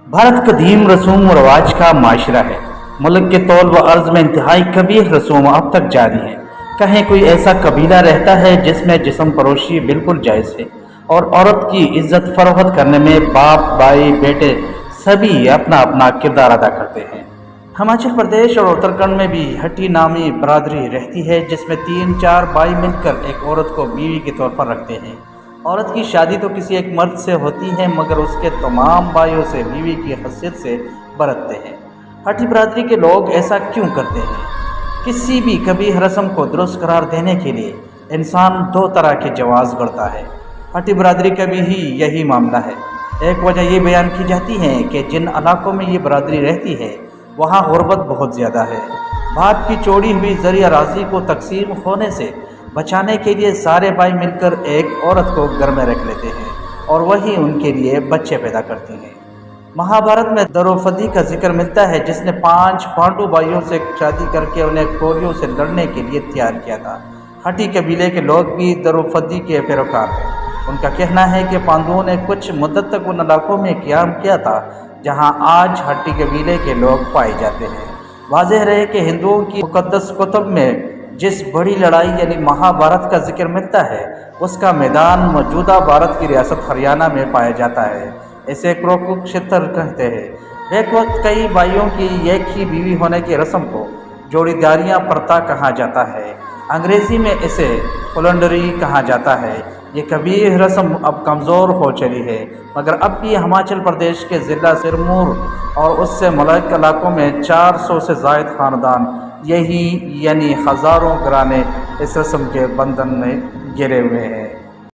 भारत कदीम रसूम व रवाज का माशरा है। मुल्क के तौल व अर्ज में इंतहाई कबीह रसूम अब तक जारी है। कहीं कोई ऐसा कबीला रहता है जिसमें जिस्म फरोशी बिल्कुल जायज़ है और औरत की इज्जत फरोख्त करने में बाप भाई बेटे सभी अपना अपना किरदार अदा करते हैं। हिमाचल प्रदेश और उत्तराखंड में भी हट्टी नामी बरादरी रहती है जिसमें 3-4 भाई मिलकर एक औरत को बीवी के तौर पर रखते हैं। औरत की शादी तो किसी एक मर्द से होती है मगर उसके तमाम भाइयों से बीवी की हैसियत से बरतते हैं। हट्टी बरादरी के लोग ऐसा क्यों करते हैं? किसी भी कबीह रस्म को दुरुस्त करार देने के लिए इंसान 2 तरह के जवाज़ गढ़ता है। हट्टी बरादरी का भी यही मामला है। एक वजह ये बयान की जाती है कि जिन इलाकों में ये बरादरी रहती है वहाँ गुर्बत बहुत ज़्यादा है। भात की चोरी हुई ज़रिया राज़ी को तकसीम होने से बचाने के लिए सारे भाई मिलकर एक औरत को घर में रख लेते हैं और वही उनके लिए बच्चे पैदा करती हैं। महाभारत में द्रौपदी का जिक्र मिलता है जिसने 5 पांडु भाइयों से शादी करके उन्हें कोलियों से लड़ने के लिए तैयार किया था। हट्टी कबीले के लोग भी द्रौपदी के पैरोकार हैं। उनका कहना है कि पांडवों ने कुछ मुद्दत तक उन इलाकों में क़याम किया था जहां आज हट्टी कबीले के लोग पाए जाते हैं। वाज़ेह रहे कि हिंदुओं की मुक़द्दस कुतुब में जिस बड़ी लड़ाई यानी महाभारत का जिक्र मिलता है उसका मैदान मौजूदा भारत की रियासत हरियाणा में पाया जाता है। इसे कुरुक्षेत्र कहते हैं। एक वक्त कई भाइयों की एक ही बीवी होने की रस्म को जोड़ीदारियां प्रथा कहा जाता है। अंग्रेज़ी में इसे पोलंडरी कहा जाता है। ये कबीह रस्म अब कमज़ोर हो चली है मगर अब भी हिमाचल प्रदेश के ज़िला सिरमौर और उससे मुल्क इलाकों में 400 से ज़ायद ख़ानदान यही यानी हज़ारों घराने इस रस्म के बंधन में घिरे हुए हैं।